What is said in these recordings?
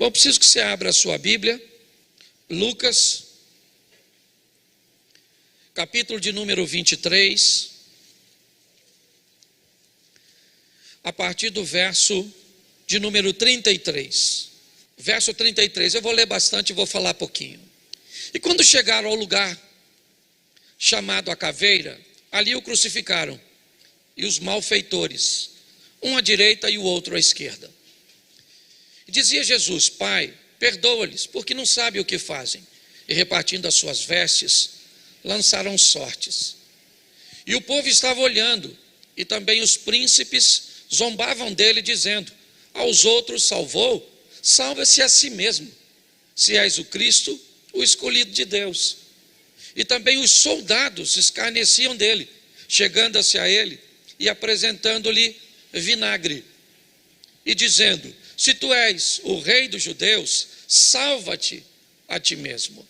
Bom, preciso que você abra a sua Bíblia, Lucas, capítulo de número 23, a partir do verso de número 33. Verso 33, eu vou ler bastante e vou falar pouquinho. E quando chegaram ao lugar chamado a Caveira, ali o crucificaram, e os malfeitores, um à direita e o outro à esquerda. E dizia Jesus: Pai, perdoa-lhes, porque não sabem o que fazem. E repartindo as suas vestes, lançaram sortes. E o povo estava olhando, e também os príncipes zombavam dele, dizendo: aos outros salvou, salva-se a si mesmo, se és o Cristo, o escolhido de Deus. E também os soldados escarneciam dele, chegando-se a ele e apresentando-lhe vinagre, e dizendo: se tu és o rei dos judeus, salva-te a ti mesmo.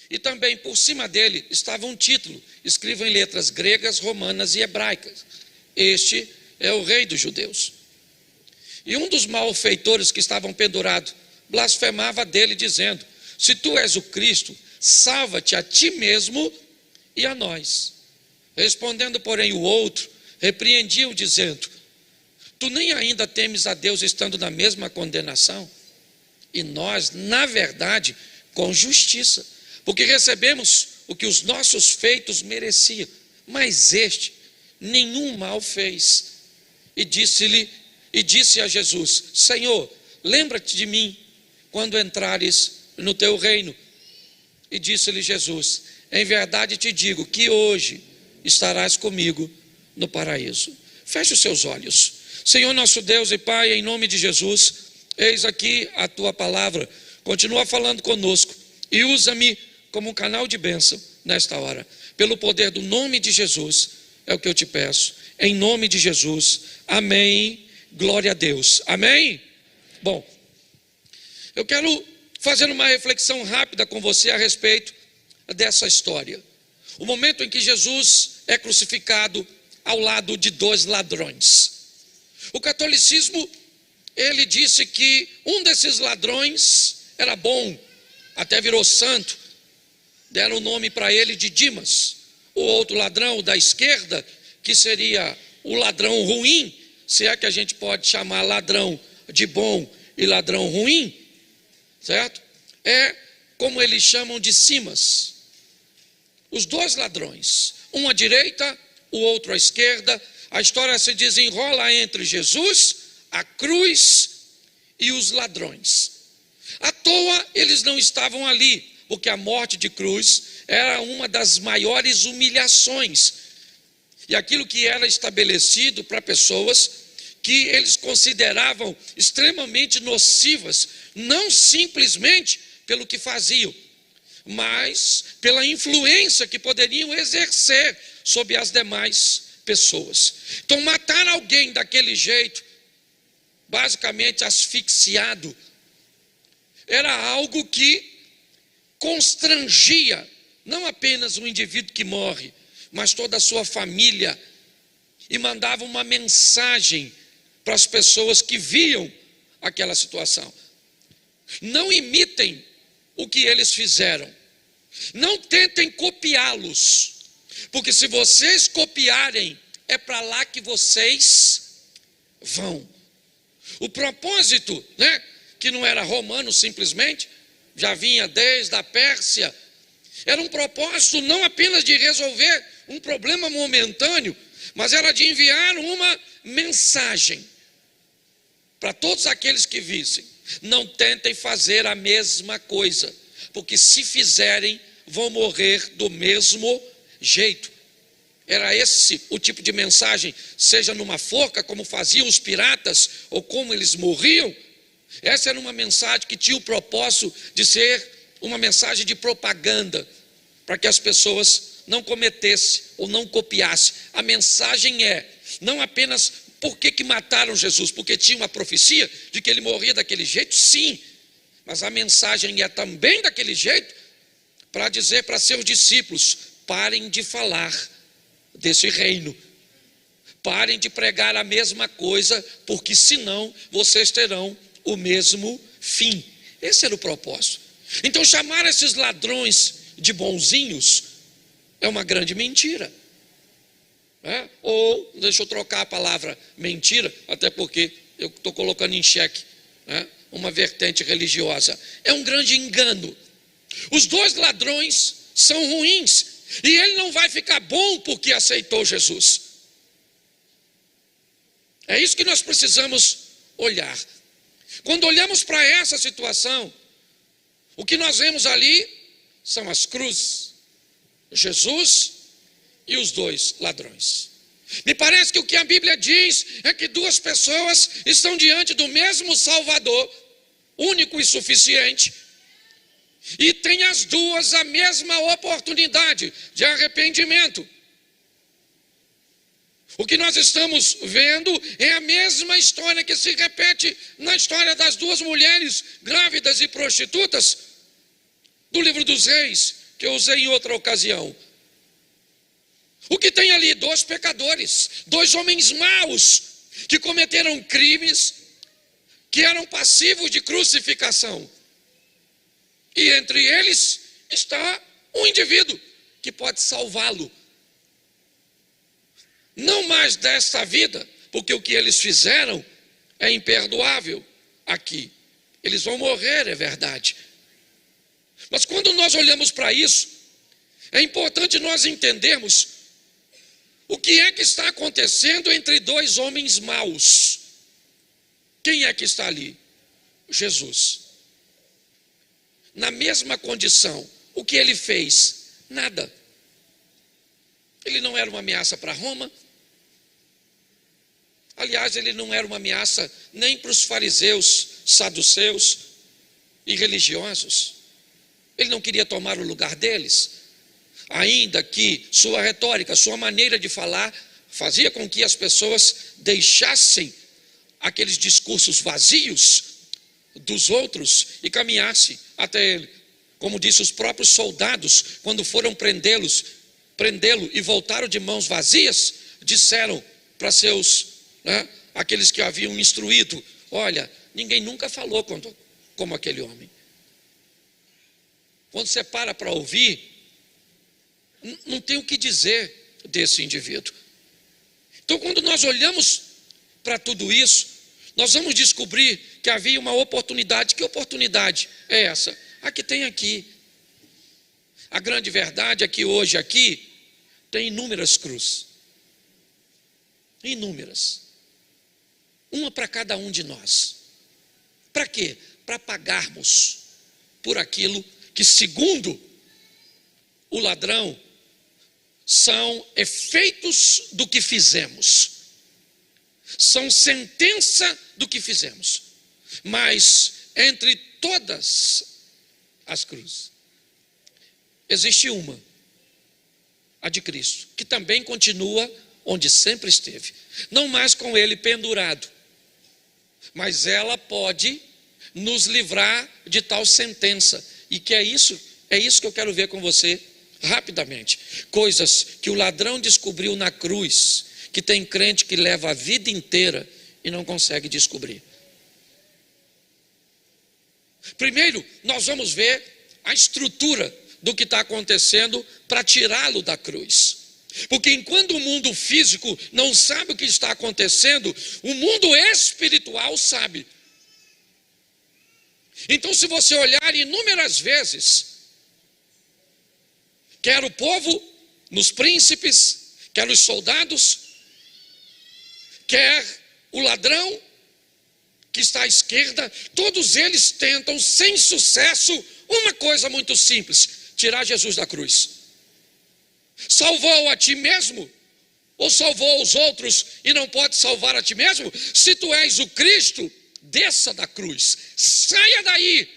E também por cima dele estava um título, escrito em letras gregas, romanas e hebraicas: este é o rei dos judeus. E um dos malfeitores que estavam pendurados blasfemava dele, dizendo: se tu és o Cristo, salva-te a ti mesmo e a nós. Respondendo, porém, o outro, repreendia-o, dizendo: tu nem ainda temes a Deus, estando na mesma condenação? E nós, na verdade, com justiça, porque recebemos o que os nossos feitos mereciam, mas este nenhum mal fez. E disse a Jesus: Senhor, lembra-te de mim quando entrares no teu reino. E disse-lhe Jesus: em verdade te digo que hoje estarás comigo no paraíso. Feche os seus olhos. Senhor nosso Deus e Pai, em nome de Jesus, eis aqui a tua palavra. Continua falando conosco e usa-me como um canal de bênção nesta hora. Pelo poder do nome de Jesus, é o que eu te peço. Em nome de Jesus, amém. Glória a Deus, amém? Bom, eu quero fazer uma reflexão rápida com você a respeito dessa história. O momento em que Jesus é crucificado ao lado de dois ladrões. O catolicismo, ele disse que um desses ladrões era bom, até virou santo, deram o nome para ele de Dimas. O outro ladrão da esquerda, que seria o ladrão ruim, se é que a gente pode chamar ladrão de bom e ladrão ruim, certo? É como eles chamam de Simas. Os dois ladrões, um à direita, o outro à esquerda. A história se desenrola entre Jesus, a cruz e os ladrões. À toa eles não estavam ali, porque a morte de cruz era uma das maiores humilhações. E aquilo que era estabelecido para pessoas que eles consideravam extremamente nocivas, não simplesmente pelo que faziam, mas pela influência que poderiam exercer sobre as demais pessoas. Então, matar alguém daquele jeito, basicamente asfixiado, era algo que constrangia não apenas o indivíduo que morre, mas toda a sua família, e mandava uma mensagem para as pessoas que viam aquela situação: não imitem o que eles fizeram, não tentem copiá-los, porque se vocês copiarem, é para lá que vocês vão. O propósito, que não era romano simplesmente, já vinha desde a Pérsia, era um propósito não apenas de resolver um problema momentâneo, mas era de enviar uma mensagem para todos aqueles que vissem: não tentem fazer a mesma coisa, porque se fizerem, vão morrer do mesmo jeito. Era esse o tipo de mensagem, seja numa forca, como faziam os piratas, ou como eles morriam. Essa era uma mensagem que tinha o propósito de ser uma mensagem de propaganda, para que as pessoas não cometessem ou não copiassem. A mensagem é não apenas por que mataram Jesus, porque tinha uma profecia de que ele morria daquele jeito, sim, mas a mensagem é também daquele jeito para dizer para seus discípulos: parem de falar desse reino, parem de pregar a mesma coisa, porque senão vocês terão o mesmo fim. Esse era o propósito. Então chamar esses ladrões de bonzinhos é uma grande mentira. Ou, deixa eu trocar a palavra mentira, até porque eu estou colocando em xeque uma vertente religiosa. É um grande engano. Os dois ladrões são ruins, e ele não vai ficar bom porque aceitou Jesus. É isso que nós precisamos olhar. Quando olhamos para essa situação, o que nós vemos ali são as cruzes, Jesus e os dois ladrões. Me parece que o que a Bíblia diz é que duas pessoas estão diante do mesmo Salvador, único e suficiente, e tem as duas a mesma oportunidade de arrependimento. O que nós estamos vendo é a mesma história que se repete na história das duas mulheres grávidas e prostitutas do livro dos Reis, que eu usei em outra ocasião. O que tem ali? Dois pecadores, dois homens maus, que cometeram crimes, que eram passivos de crucificação. E entre eles está um indivíduo que pode salvá-lo. Não mais desta vida, porque o que eles fizeram é imperdoável aqui. Eles vão morrer, é verdade. Mas quando nós olhamos para isso, é importante nós entendermos o que é que está acontecendo entre dois homens maus. Quem é que está ali? Jesus. Na mesma condição, o que ele fez? Nada. Ele não era uma ameaça para Roma. Aliás, ele não era uma ameaça nem para os fariseus, saduceus e religiosos. Ele não queria tomar o lugar deles. Ainda que sua retórica, sua maneira de falar, fazia com que as pessoas deixassem aqueles discursos vazios dos outros e caminhassem até ele. Como disse os próprios soldados, quando foram prendê-lo e voltaram de mãos vazias, disseram para seus, aqueles que haviam instruído: olha, ninguém nunca falou como aquele homem. Quando você para ouvir, não tem o que dizer desse indivíduo. Então, quando nós olhamos para tudo isso, nós vamos descobrir que havia uma oportunidade. Que oportunidade é essa? A que tem aqui. A grande verdade é que hoje aqui tem inúmeras cruzes. Inúmeras. Uma para cada um de nós. Para quê? Para pagarmos por aquilo que, segundo o ladrão, são efeitos do que fizemos. São sentença do que fizemos. Mas entre todas as cruzes, existe uma, a de Cristo, que também continua onde sempre esteve. Não mais com ele pendurado, mas ela pode nos livrar de tal sentença. E que é isso que eu quero ver com você rapidamente. Coisas que o ladrão descobriu na cruz, que tem crente que leva a vida inteira e não consegue descobrir. Primeiro, nós vamos ver a estrutura do que está acontecendo para tirá-lo da cruz. Porque enquanto o mundo físico não sabe o que está acontecendo, o mundo espiritual sabe. Então, se você olhar inúmeras vezes, quer o povo, nos príncipes, quer os soldados, quer o ladrão que está à esquerda, todos eles tentam, sem sucesso, uma coisa muito simples: tirar Jesus da cruz. Salvou a ti mesmo? Ou salvou os outros e não pode salvar a ti mesmo? Se tu és o Cristo, desça da cruz, saia daí,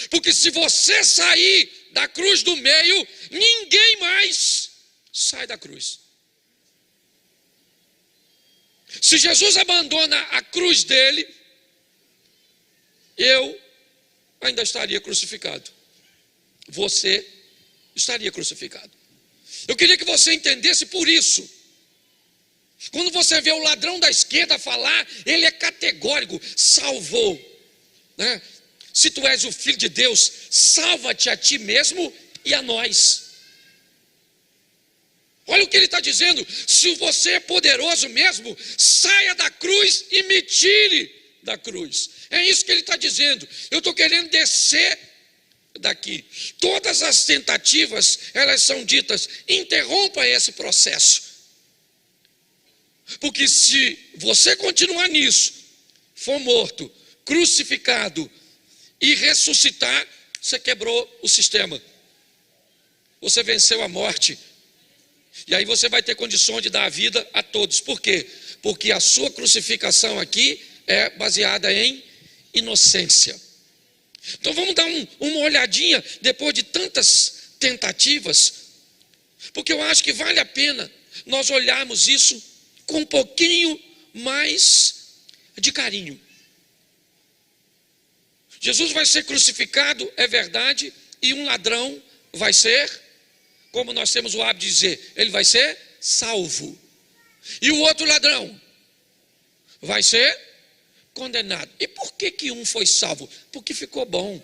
porque se você sair da cruz do meio, ninguém mais sai da cruz. Se Jesus abandona a cruz dele, eu ainda estaria crucificado, você estaria crucificado. Eu queria que você entendesse por isso. Quando você vê o ladrão da esquerda falar, ele é categórico: salvou. né? Se tu és o Filho de Deus, salva-te a ti mesmo e a nós. Olha o que ele está dizendo: se você é poderoso mesmo, saia da cruz e me tire da cruz. É isso que ele está dizendo. Eu estou querendo descer daqui. Todas as tentativas, elas são ditas: interrompa esse processo. Porque se você continuar nisso, for morto, crucificado e ressuscitar, você quebrou o sistema. Você venceu a morte. E aí você vai ter condições de dar a vida a todos. Por quê? Porque a sua crucificação aqui é baseada em inocência. Então vamos dar uma olhadinha depois de tantas tentativas, porque eu acho que vale a pena nós olharmos isso com um pouquinho mais de carinho. Jesus vai ser crucificado, é verdade, e um ladrão vai ser, como nós temos o hábito de dizer, ele vai ser salvo. E o outro ladrão vai ser condenado. E por que um foi salvo? Porque ficou bom.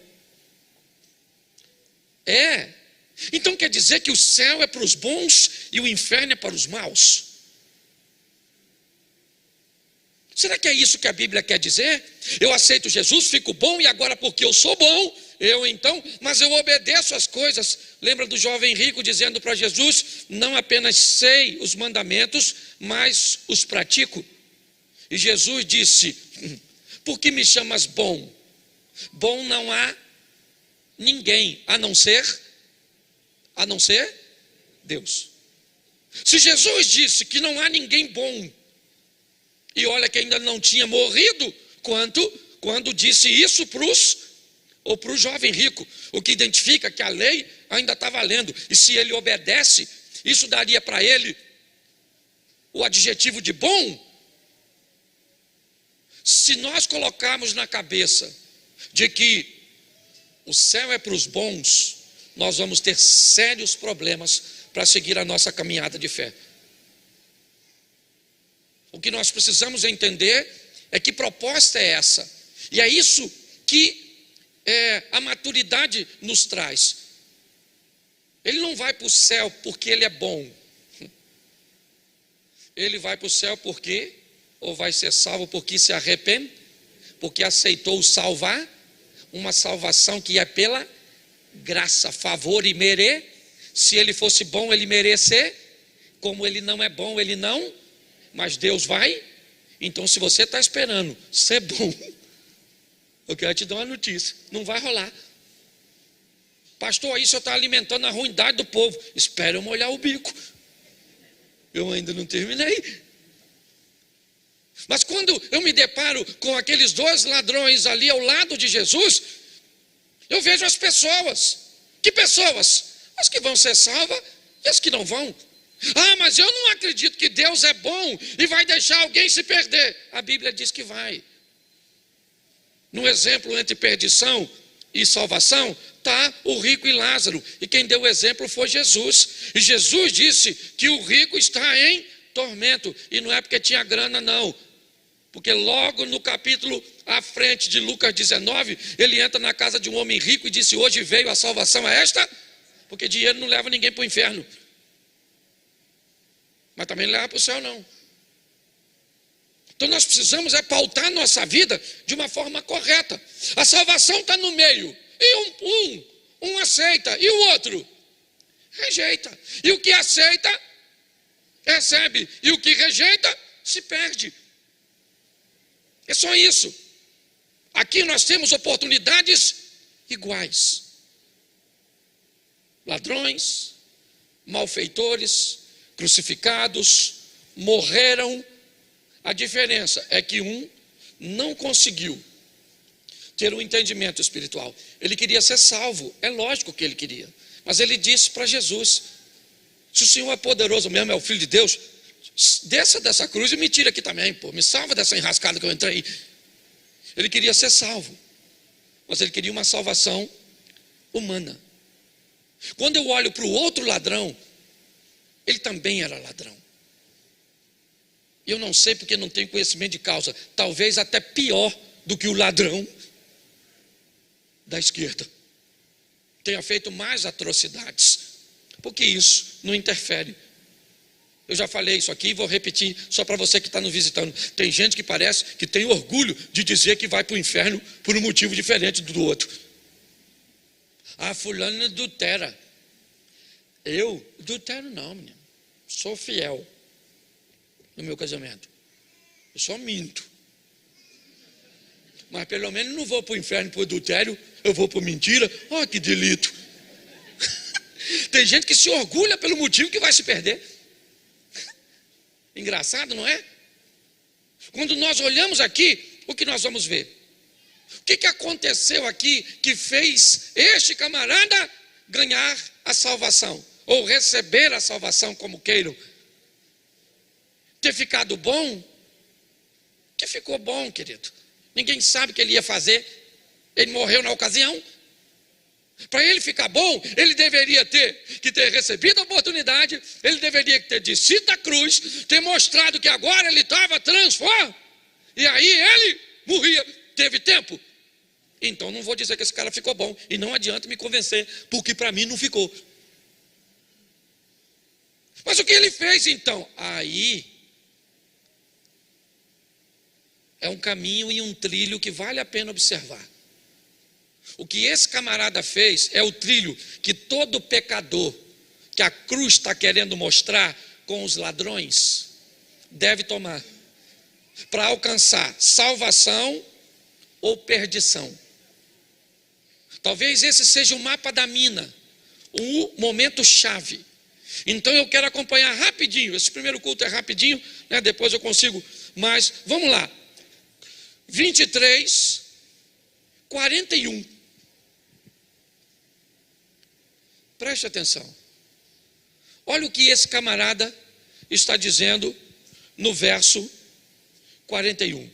Então quer dizer que o céu é para os bons e o inferno é para os maus? Será que é isso que a Bíblia quer dizer? Eu aceito Jesus, fico bom, e agora porque eu sou bom, mas eu obedeço as coisas. Lembra do jovem rico dizendo para Jesus: não apenas sei os mandamentos, mas os pratico. E Jesus disse: por que me chamas bom? Bom não há ninguém, a não ser Deus. Se Jesus disse que não há ninguém bom, e olha que ainda não tinha morrido quando disse isso para o jovem rico, o que identifica que a lei ainda está valendo, e se ele obedece, isso daria para ele o adjetivo de bom. Se nós colocarmos na cabeça de que o céu é para os bons, nós vamos ter sérios problemas para seguir a nossa caminhada de fé. O que nós precisamos entender é que proposta é essa, e é isso que a maturidade nos traz. Ele não vai para o céu porque ele é bom, ele vai para o céu porque, ou vai ser salvo porque se arrepende, porque aceitou salvar, uma salvação que é pela graça, favor e se ele fosse bom ele merecer, como ele não é bom ele não, mas Deus vai. Então se você está esperando ser bom, eu quero te dar uma notícia: não vai rolar. Pastor, aí você está alimentando a ruindade do povo. Espera eu molhar o bico, eu ainda não terminei. Mas quando eu me deparo com aqueles dois ladrões ali ao lado de Jesus, eu vejo as pessoas. Que pessoas? As que vão ser salvas e as que não vão. Ah, mas eu não acredito que Deus é bom e vai deixar alguém se perder. A Bíblia diz que vai. No exemplo entre perdição e salvação, está o rico e Lázaro. E quem deu o exemplo foi Jesus. E Jesus disse que o rico está em tormento. E não é porque tinha grana, não. Porque logo no capítulo à frente de Lucas 19, ele entra na casa de um homem rico e disse: hoje veio a salvação a esta, porque dinheiro não leva ninguém para o inferno, mas também não leva para o céu não. Então nós precisamos pautar nossa vida de uma forma correta. A salvação está no meio, e um aceita, e o outro rejeita. E o que aceita, recebe, e o que rejeita, se perde. É só isso. Aqui nós temos oportunidades iguais. Ladrões, malfeitores, crucificados, morreram. A diferença é que um não conseguiu ter um entendimento espiritual. Ele queria ser salvo, é lógico que ele queria. Mas ele disse para Jesus: se o Senhor é poderoso mesmo, é o Filho de Deus, desça dessa cruz e me tira aqui também, me salva dessa enrascada que eu entrei. Ele queria ser salvo, mas ele queria uma salvação humana. Quando eu olho para o outro ladrão, ele também era ladrão. Eu não sei porque não tenho conhecimento de causa, talvez até pior do que o ladrão, da esquerda tenha feito mais atrocidades, porque isso não interfere. Eu já falei isso aqui e vou repetir só para você que está nos visitando. Tem gente que parece que tem orgulho de dizer que vai para o inferno por um motivo diferente do outro. Ah, fulano adultera. Eu adultero não, menino. Sou fiel no meu casamento. Eu só minto. Mas pelo menos não vou para o inferno por adultério, eu vou por mentira. Olha que delito. Tem gente que se orgulha pelo motivo que vai se perder. Engraçado, não é? Quando nós olhamos aqui, o que nós vamos ver? O que aconteceu aqui que fez este camarada ganhar a salvação? Ou receber a salvação, como queiram? Ter ficado bom? Que ficou bom, querido. Ninguém sabe o que ele ia fazer. Ele morreu na ocasião. Para ele ficar bom, ele deveria ter recebido a oportunidade, ele deveria ter descido da cruz, ter mostrado que agora ele estava transformado, e aí ele morria. Teve tempo? Então não vou dizer que esse cara ficou bom, e não adianta me convencer, porque para mim não ficou. Mas o que ele fez então? Aí é um caminho e um trilho que vale a pena observar. O que esse camarada fez é o trilho que todo pecador que a cruz está querendo mostrar com os ladrões deve tomar para alcançar salvação ou perdição. Talvez esse seja o mapa da mina, o momento chave. Então eu quero acompanhar rapidinho. Esse primeiro culto é rapidinho, né? Depois eu consigo, mas vamos lá. 23, 41. Preste atenção. Olha o que esse camarada está dizendo no verso 41.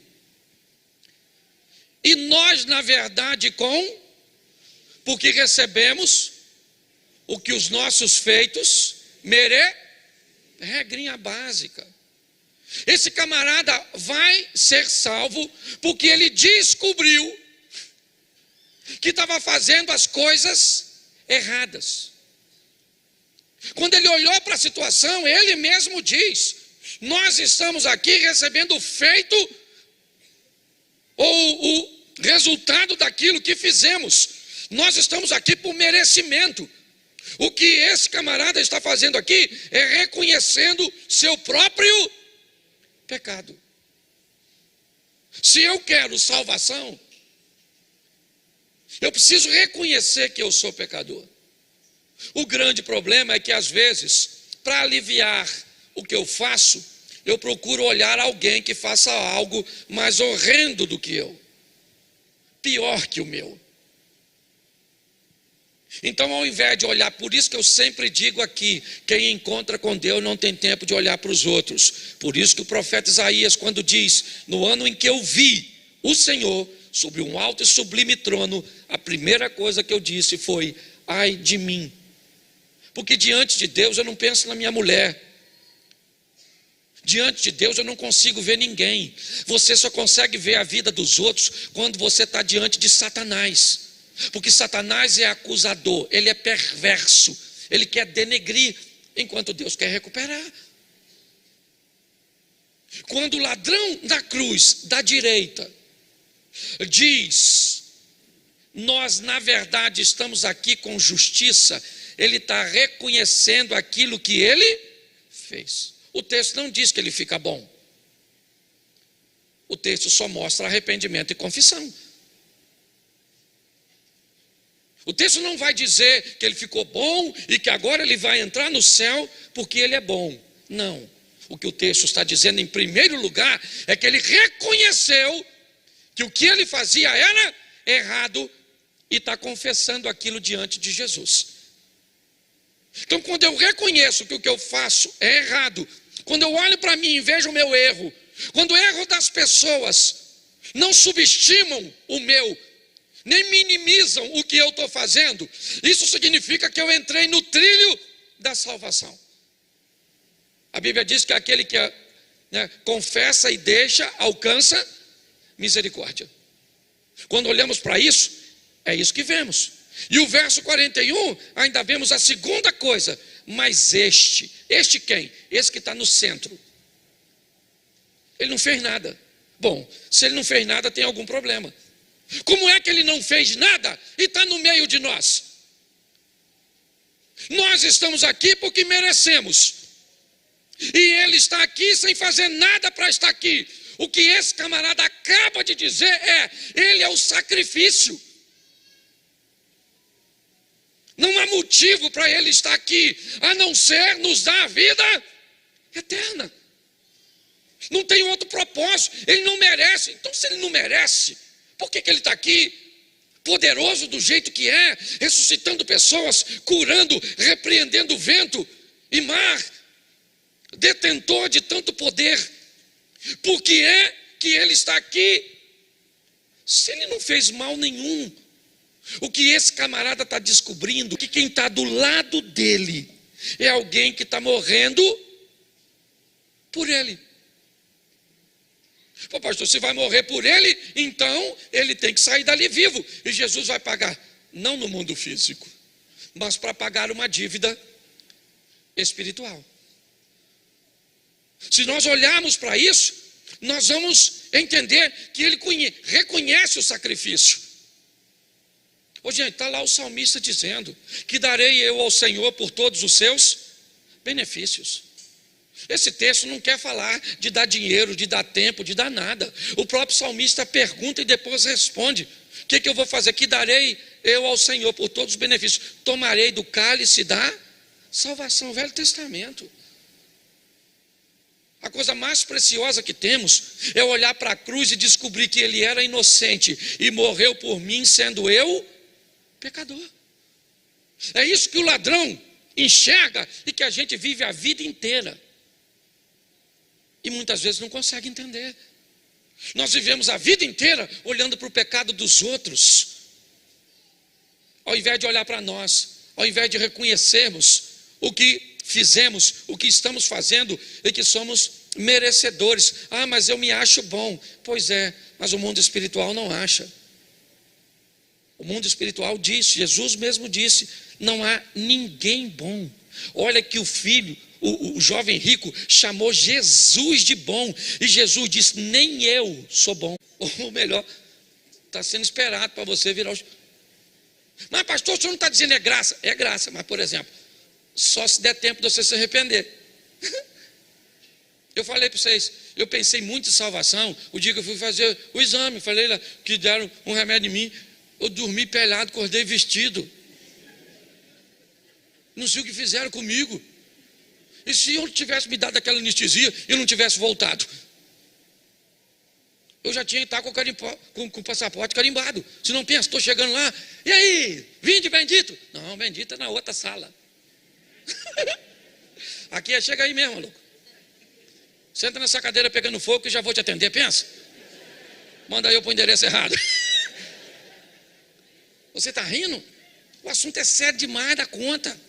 E nós, na verdade, porque recebemos o que os nossos feitos regrinha básica. Esse camarada vai ser salvo porque ele descobriu que estava fazendo as coisas erradas. Quando ele olhou para a situação, ele mesmo diz: nós estamos aqui recebendo o feito ou o resultado daquilo que fizemos. Nós estamos aqui por merecimento. O que esse camarada está fazendo aqui é reconhecendo seu próprio pecado. Se eu quero salvação, eu preciso reconhecer que eu sou pecador. O grande problema é que às vezes, para aliviar o que eu faço, eu procuro olhar alguém que faça algo mais horrendo do que eu, pior que o meu. Então, ao invés de olhar, por isso que eu sempre digo aqui, quem encontra com Deus não tem tempo de olhar para os outros. Por isso que o profeta Isaías, quando diz: no ano em que eu vi o Senhor sobre um alto e sublime trono, a primeira coisa que eu disse foi: ai de mim. Porque diante de Deus eu não penso na minha mulher. Diante de Deus eu não consigo ver ninguém. Você só consegue ver a vida dos outros quando você está diante de Satanás. Porque Satanás é acusador, ele é perverso, ele quer denegrir, enquanto Deus quer recuperar. Quando o ladrão da cruz, da direita, diz: nós na verdade estamos aqui com justiça, ele está reconhecendo aquilo que ele fez. O texto não diz que ele fica bom. O texto só mostra arrependimento e confissão. O texto não vai dizer que ele ficou bom e que agora ele vai entrar no céu porque ele é bom. Não. O que o texto está dizendo em primeiro lugar é que ele reconheceu que o que ele fazia era errado e está confessando aquilo diante de Jesus. Então, quando eu reconheço que o que eu faço é errado, quando eu olho para mim e vejo o meu erro, quando o erro das pessoas não subestimam o meu, nem minimizam o que eu estou fazendo, isso significa que eu entrei no trilho da salvação. A Bíblia diz que aquele que confessa e deixa, alcança misericórdia. Quando olhamos para isso, É isso que vemos. E o verso 41, ainda vemos a segunda coisa. Mas este quem? Esse que está no centro. Ele não fez nada. Bom, se ele não fez nada, tem algum problema. Como é que ele não fez nada e está no meio de nós? Nós estamos aqui porque merecemos. E ele está aqui sem fazer nada para estar aqui. O que esse camarada acaba de dizer é: ele é o sacrifício. Não há motivo para ele estar aqui, a não ser nos dar a vida eterna. Não tem outro propósito. Ele não merece. Então, se ele não merece, por que ele está aqui? Poderoso do jeito que é, ressuscitando pessoas, curando, repreendendo vento e mar, detentor de tanto poder. Por que é que ele está aqui? Se ele não fez mal nenhum. O que esse camarada está descobrindo, que quem está do lado dele é alguém que está morrendo por ele. Pô, pastor, se vai morrer por ele, então ele tem que sair dali vivo. E Jesus vai pagar, não no mundo físico, mas para pagar uma dívida espiritual. Se nós olharmos para isso, nós vamos entender que ele reconhece o sacrifício. Ô, gente, está lá o salmista dizendo que darei eu ao Senhor por todos os seus benefícios. Esse texto não quer falar de dar dinheiro, de dar tempo, de dar nada. O próprio salmista pergunta e depois responde: o que eu vou fazer? Que darei eu ao Senhor por todos os benefícios? Tomarei do cálice da salvação. Velho Testamento. A coisa mais preciosa que temos é olhar para a cruz e descobrir que ele era inocente e morreu por mim, sendo eu pecador. É isso que o ladrão enxerga e que a gente vive a vida inteira. E muitas vezes não consegue entender. Nós vivemos a vida inteira olhando para o pecado dos outros, ao invés de olhar para nós, ao invés de reconhecermos o que fizemos, o que estamos fazendo e que somos merecedores. Ah, mas eu me acho bom. Pois é, mas o mundo espiritual não acha. O mundo espiritual disse, Jesus mesmo disse, não há ninguém bom. Olha que o filho, o jovem rico, chamou Jesus de bom. E Jesus disse, nem eu sou bom. Ou melhor, está sendo esperado para você virar o... Mas pastor, o senhor não está dizendo é graça? É graça, mas por exemplo, só se der tempo de você se arrepender. Eu falei para vocês, eu pensei muito em salvação. O dia que eu fui fazer o exame, falei lá que deram um remédio em mim. Eu dormi pelado, acordei vestido. Não sei o que fizeram comigo. E se eu tivesse me dado aquela anestesia e não tivesse voltado? Eu já tinha que estar com o passaporte carimbado. Se não pensa, estou chegando lá. E aí, vinde bendito? Não, bendito é na outra sala. Aqui chega aí mesmo, louco. Senta nessa cadeira pegando fogo que já vou te atender, pensa. Manda eu para o endereço errado. Você está rindo? O assunto é sério demais da conta.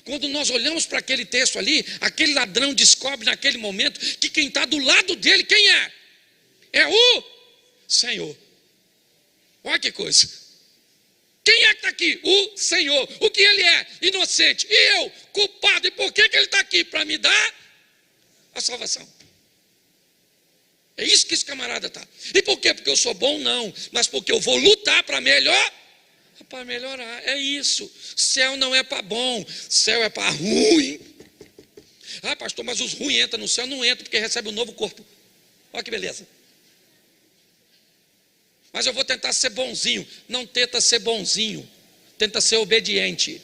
Quando nós olhamos para aquele texto ali, aquele ladrão descobre naquele momento que quem está do lado dele, quem é? É o Senhor. Olha que coisa. Quem é que está aqui? O Senhor. O que ele é? Inocente. E eu, culpado. E por que ele está aqui? Para me dar a salvação. É isso que esse camarada está. E por quê? Porque eu sou bom? Não. Mas porque eu vou lutar para melhorar. Para melhorar. É isso. Céu não é para bom. Céu é para ruim. Ah, pastor, mas os ruins entram no céu? Não entram porque recebe um novo corpo. Olha que beleza. Mas eu vou tentar ser bonzinho. Não tenta ser bonzinho. Tenta ser obediente.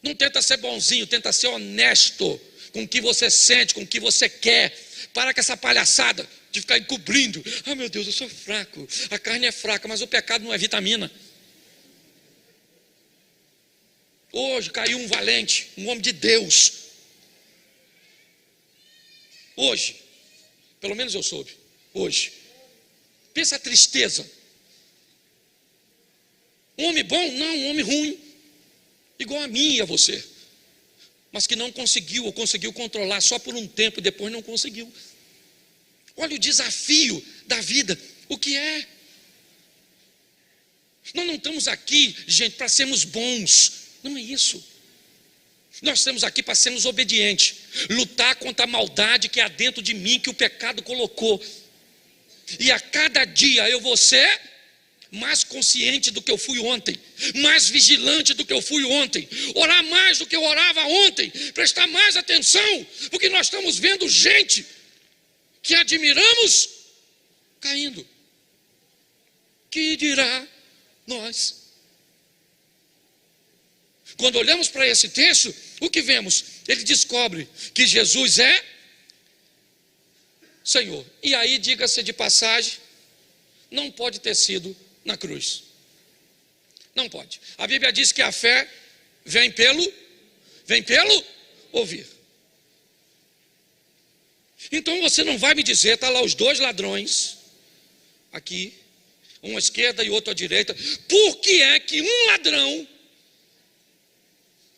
Não tenta ser bonzinho. Tenta ser honesto com o que você sente, com o que você quer. Para com essa palhaçada de ficar encobrindo. Ah, meu Deus, eu sou fraco. A carne é fraca, mas o pecado não é vitamina. Hoje caiu um valente, um homem de Deus. Hoje, pelo menos eu soube, hoje. Pensa a tristeza. Um homem bom? Não, um homem ruim. Igual a mim e a você. Mas que não conseguiu, ou conseguiu controlar só por um tempo e depois não conseguiu. Olha o desafio da vida. O que é? Nós não estamos aqui, gente, para sermos bons. Não é isso. Nós estamos aqui para sermos obedientes. Lutar contra a maldade que há dentro de mim, que o pecado colocou. E a cada dia eu vou ser mais consciente do que eu fui ontem, mais vigilante do que eu fui ontem, orar mais do que eu orava ontem, prestar mais atenção, porque nós estamos vendo gente que admiramos caindo. Que dirá nós? Quando olhamos para esse texto, o que vemos? Ele descobre que Jesus é Senhor. E aí, diga-se de passagem, não pode ter sido na cruz. Não pode. A Bíblia diz que a fé vem pelo ouvir. Então você não vai me dizer, está lá os dois ladrões, aqui, um à esquerda e outro à direita, por que é que um ladrão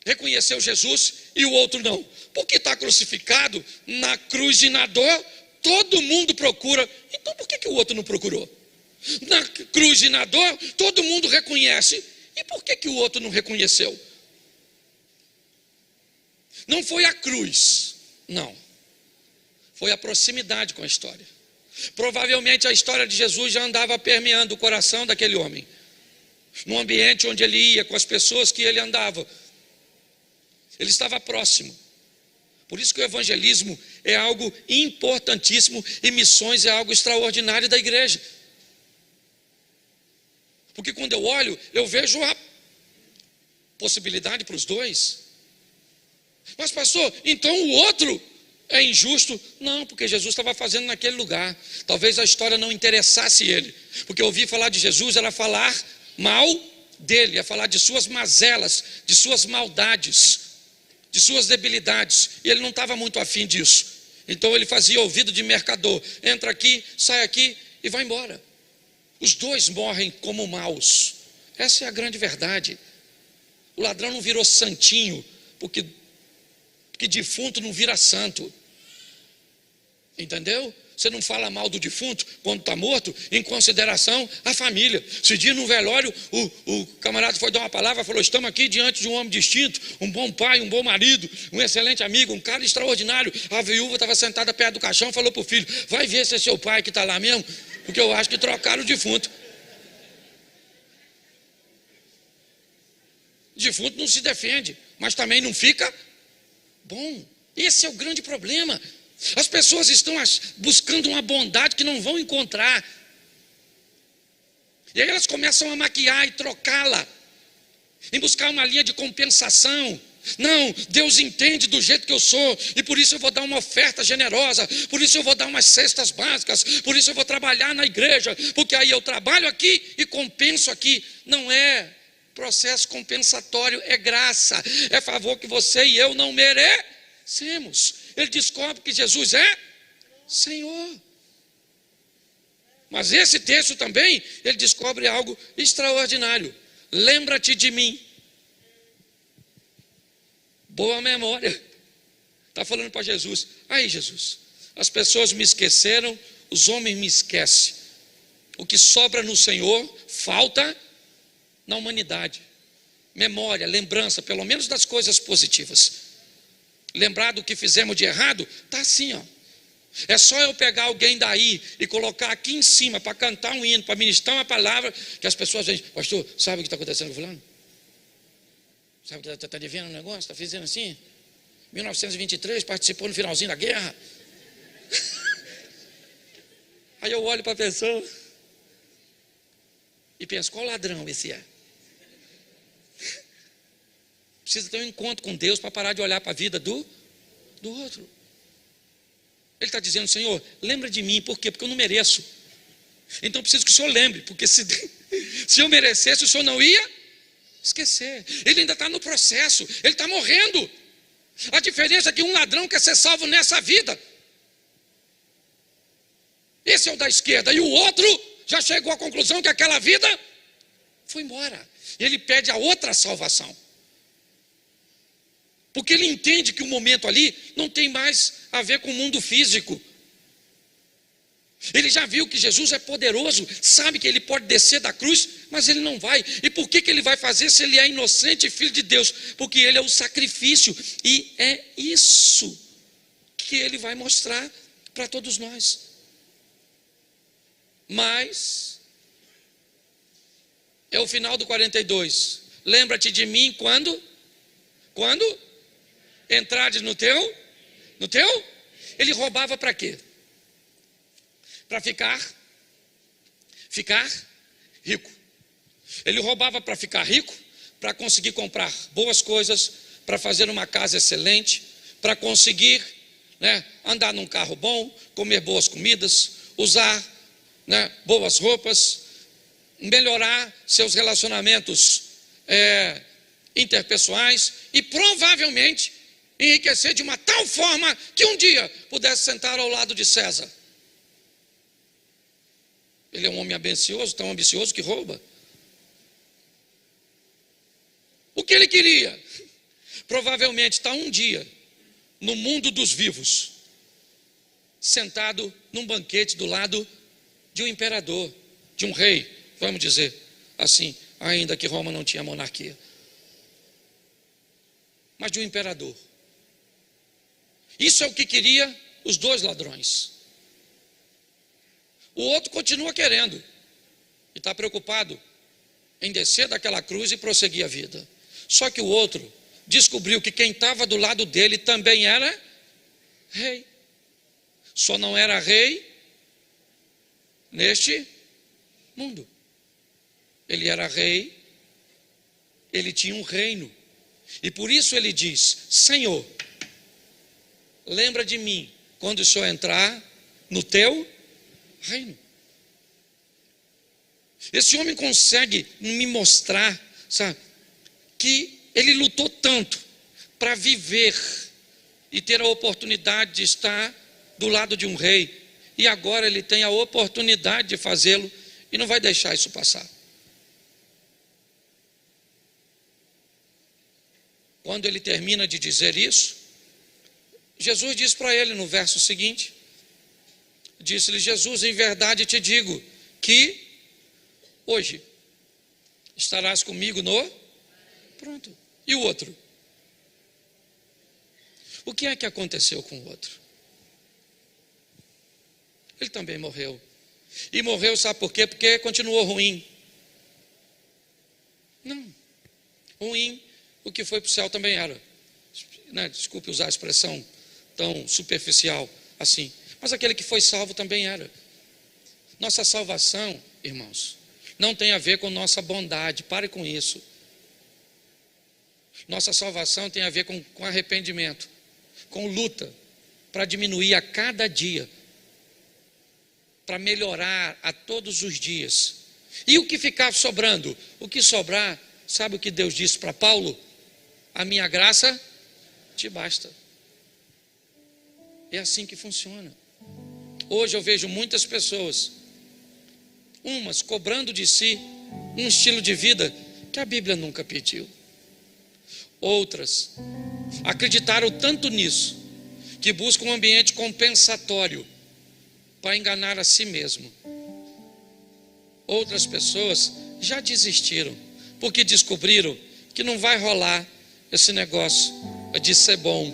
reconheceu Jesus e o outro não? Porque está crucificado na cruz e na dor, todo mundo procura, então por que o outro não procurou? Na cruz e na dor, todo mundo reconhece, e por que o outro não reconheceu? Não foi a cruz, não, foi a proximidade com a história. Provavelmente a história de Jesus já andava permeando o coração daquele homem, no ambiente onde ele ia, com as pessoas que ele andava, ele estava próximo. Por isso que o evangelismo é algo importantíssimo e missões é algo extraordinário da igreja. Porque quando eu olho, eu vejo a possibilidade para os dois. Mas pastor, então o outro é injusto? Não, porque Jesus estava fazendo naquele lugar. Talvez a história não interessasse ele, porque ouvir falar de Jesus era falar mal dele, é falar de suas mazelas, de suas maldades, de suas debilidades, e ele não estava muito afim disso. Então ele fazia ouvido de mercador, entra aqui, sai aqui e vai embora. Os dois morrem como maus. Essa é a grande verdade. O ladrão não virou santinho, porque defunto não vira santo. Entendeu? Você não fala mal do defunto quando está morto, em consideração à família. Esse dia no velório, o camarada foi dar uma palavra, falou: estamos aqui diante de um homem distinto, um bom pai, um bom marido, um excelente amigo, um cara extraordinário. A viúva estava sentada perto do caixão, falou para o filho: vai ver se é seu pai que está lá mesmo, porque eu acho que trocaram o defunto. O defunto não se defende, mas também não fica bom. Esse é o grande problema. As pessoas estão buscando uma bondade que não vão encontrar, e aí elas começam a maquiar e trocá-la, em buscar uma linha de compensação. Não, Deus entende do jeito que eu sou, e por isso eu vou dar uma oferta generosa, por isso eu vou dar umas cestas básicas, por isso eu vou trabalhar na igreja, porque aí eu trabalho aqui e compenso aqui. Não é processo compensatório, é graça, é favor que você e eu não merecemos. Ele descobre que Jesus é Senhor. Mas esse texto também, ele descobre algo extraordinário. Lembra-te de mim. Boa memória. Está falando para Jesus: aí Jesus, as pessoas me esqueceram, os homens me esquecem. O que sobra no Senhor, falta na humanidade. Memória, lembrança, pelo menos das coisas positivas. Lembrar do que fizemos de errado, está assim, ó. É só eu pegar alguém daí e colocar aqui em cima para cantar um hino, para ministrar uma palavra, que as pessoas dizem: pastor, sabe o que está acontecendo com fulano? Sabe que está devendo um negócio, está fazendo assim? 1923, participou no finalzinho da guerra. Aí eu olho para a pessoa e penso: qual ladrão esse é? Precisa ter um encontro com Deus para parar de olhar para a vida do outro. Ele está dizendo: Senhor, lembra de mim. Por quê? Porque eu não mereço. Então eu preciso que o Senhor lembre, porque se eu merecesse, o Senhor não ia esquecer. Ele ainda está no processo, ele está morrendo. A diferença é que um ladrão quer ser salvo nessa vida. Esse é o da esquerda, e o outro já chegou à conclusão que aquela vida foi embora. E ele pede a outra salvação, porque ele entende que o momento ali não tem mais a ver com o mundo físico. Ele já viu que Jesus é poderoso, sabe que ele pode descer da cruz, mas ele não vai. E por que ele vai fazer se ele é inocente e filho de Deus? Porque ele é o sacrifício, e é isso que ele vai mostrar para todos nós. Mas é o final do 42. Lembra-te de mim quando? Quando? Entrares no teu? No teu? Ele roubava para quê? Para ficar rico. Ele roubava para ficar rico, para conseguir comprar boas coisas, para fazer uma casa excelente, para conseguir, andar num carro bom, comer boas comidas, usar, boas roupas, melhorar seus relacionamentos interpessoais e provavelmente enriquecer de uma tal forma que um dia pudesse sentar ao lado de César. Ele é um homem ambicioso, tão ambicioso que rouba. O que ele queria? Provavelmente estar um dia no mundo dos vivos, sentado num banquete do lado de um imperador, de um rei, vamos dizer assim, ainda que Roma não tinha monarquia, mas de um imperador. Isso é o que queria os dois ladrões. O outro continua querendo e está preocupado em descer daquela cruz e prosseguir a vida. Só que o outro descobriu que quem estava do lado dele também era rei. Só não era rei neste mundo. Ele era rei, ele tinha um reino. E por isso ele diz: Senhor, lembra de mim quando o Senhor entrar no teu reino. Esse homem consegue me mostrar, sabe, que ele lutou tanto para viver e ter a oportunidade de estar do lado de um rei, e agora ele tem a oportunidade de fazê-lo e não vai deixar isso passar. Quando ele termina de dizer isso, Jesus diz para ele no verso seguinte, disse-lhe Jesus: em verdade te digo que hoje estarás comigo no... Pronto. E o outro? O que é que aconteceu com o outro? Ele também morreu. E morreu, sabe por quê? Porque continuou ruim. Não. Ruim, o que foi para o céu também era. Desculpe usar a expressão tão superficial assim. Mas aquele que foi salvo também era. Nossa salvação, irmãos, não tem a ver com nossa bondade. Pare com isso. Nossa salvação tem a ver com arrependimento, com luta, para diminuir a cada dia, para melhorar a todos os dias. E o que ficar sobrando? O que sobrar, sabe o que Deus disse para Paulo? A minha graça te basta. É assim que funciona. Hoje eu vejo muitas pessoas, umas cobrando de si um estilo de vida que a Bíblia nunca pediu. Outras acreditaram tanto nisso que buscam um ambiente compensatório para enganar a si mesmo. Outras pessoas já desistiram porque descobriram que não vai rolar esse negócio de ser bom,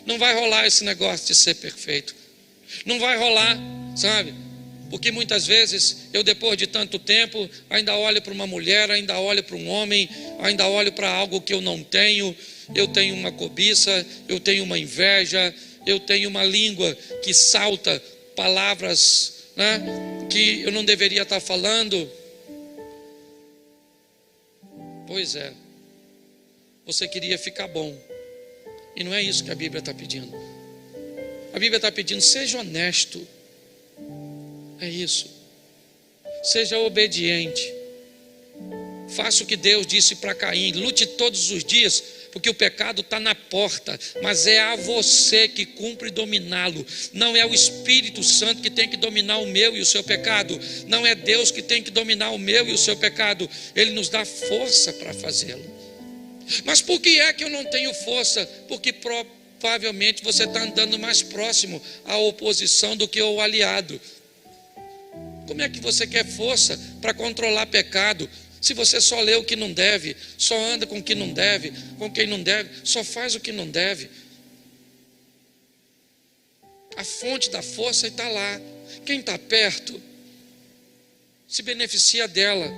não vai rolar esse negócio de ser perfeito, não vai rolar, sabe? Porque muitas vezes eu, depois de tanto tempo, ainda olho para uma mulher, ainda olho para um homem, ainda olho para algo que eu não tenho. Eu tenho uma cobiça, eu tenho uma inveja, eu tenho uma língua que salta palavras, que eu não deveria estar falando. Pois é, você queria ficar bom, e não é isso que a Bíblia está pedindo. A Bíblia está pedindo: seja honesto. É isso. Seja obediente. Faça o que Deus disse para Caim. Lute todos os dias, porque o pecado está na porta, mas é a você que cumpre dominá-lo. Não é o Espírito Santo que tem que dominar o meu e o seu pecado. Não é Deus que tem que dominar o meu e o seu pecado. Ele nos dá força para fazê-lo. Mas por que é que eu não tenho força? Porque provavelmente você está andando mais próximo à oposição do que ao aliado. Como é que você quer força para controlar pecado, se você só lê o que não deve, só anda com o que não deve, com quem não deve, só faz o que não deve? A fonte da força está lá. Quem está perto se beneficia dela.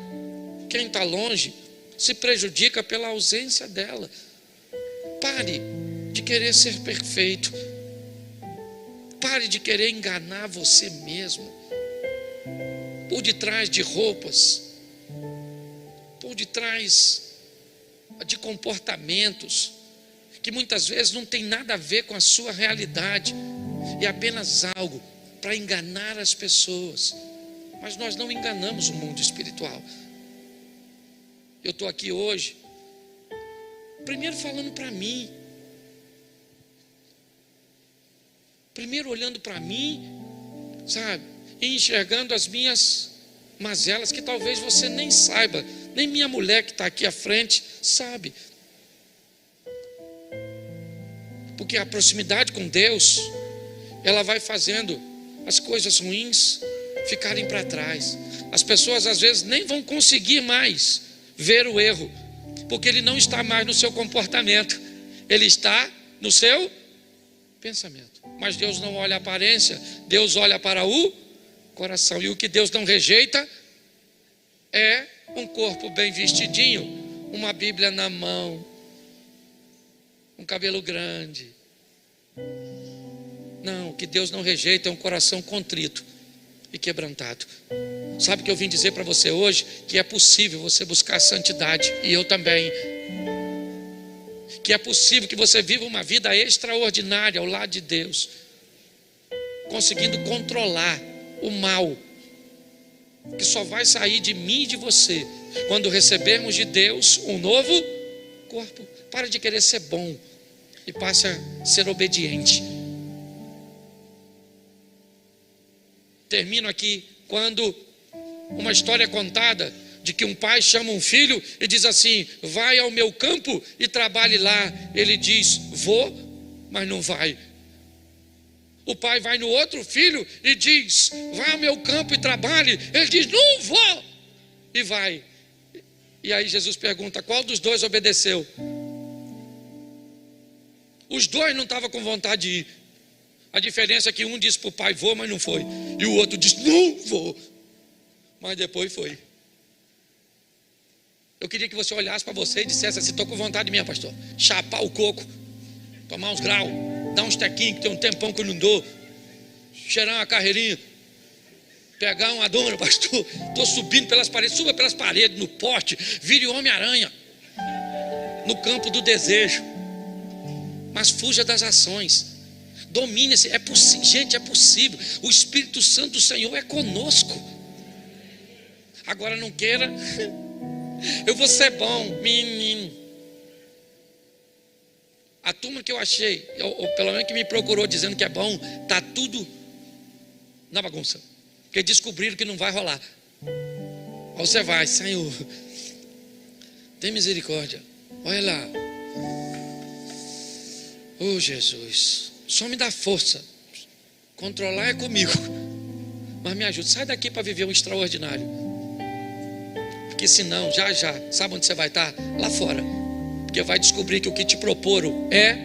Quem está longe se prejudica pela ausência dela. Pare de querer ser perfeito. Pare de querer enganar você mesmo. Por detrás de roupas, por detrás de comportamentos que muitas vezes não tem nada a ver com a sua realidade, é apenas algo para enganar as pessoas. Mas nós não enganamos o mundo espiritual. Eu estou aqui hoje, primeiro falando para mim, primeiro olhando para mim, sabe, e enxergando as minhas mazelas, que talvez você nem saiba, nem minha mulher que está aqui à frente sabe. Porque a proximidade com Deus, ela vai fazendo as coisas ruins ficarem para trás. As pessoas às vezes nem vão conseguir mais ver o erro, porque ele não está mais no seu comportamento, ele está no seu pensamento. Mas Deus não olha a aparência, Deus olha para o coração. E o que Deus não rejeita é um corpo bem vestidinho, uma Bíblia na mão, um cabelo grande. Não, o que Deus não rejeita é um coração contrito e quebrantado. Sabe o que eu vim dizer para você hoje? Que é possível você buscar a santidade, e eu também. Que é possível que você viva uma vida extraordinária ao lado de Deus, conseguindo controlar o mal, que só vai sair de mim e de você quando recebermos de Deus um novo corpo. Para de querer ser bom e passe a ser obediente. Termino aqui quando uma história é contada de que um pai chama um filho e diz assim: vai ao meu campo e trabalhe lá. Ele diz: vou, mas não vai. O pai vai no outro filho e diz: vai ao meu campo e trabalhe. Ele diz: não vou, e vai. E aí Jesus pergunta: qual dos dois obedeceu? Os dois não estavam com vontade de ir. A diferença é que um disse para o pai: vou, mas não foi. E o outro disse: não vou, mas depois foi. Eu queria que você olhasse para você e dissesse assim: estou com vontade minha, pastor, chapar o coco, tomar uns graus, dar uns tequinhos, que tem um tempão que eu não dou, cheirar uma carreirinha, pegar uma dona, pastor, estou subindo pelas paredes. Suba pelas paredes, no poste, vire Homem-Aranha no campo do desejo, mas fuja das ações. Domine-se. É possível, gente, é possível. O Espírito Santo do Senhor é conosco. Agora não queira eu vou ser bom, menino. A turma que eu achei, ou pelo menos que me procurou dizendo que é bom, está tudo na bagunça, porque descobriram que não vai rolar. Aí você vai: Senhor, tem misericórdia, olha lá. Oh Jesus, só me dá força. Controlar é comigo, mas me ajuda. Sai daqui para viver um extraordinário. Porque senão, já, sabe onde você vai estar? Lá fora. Porque vai descobrir que o que te proporam é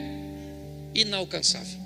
inalcançável.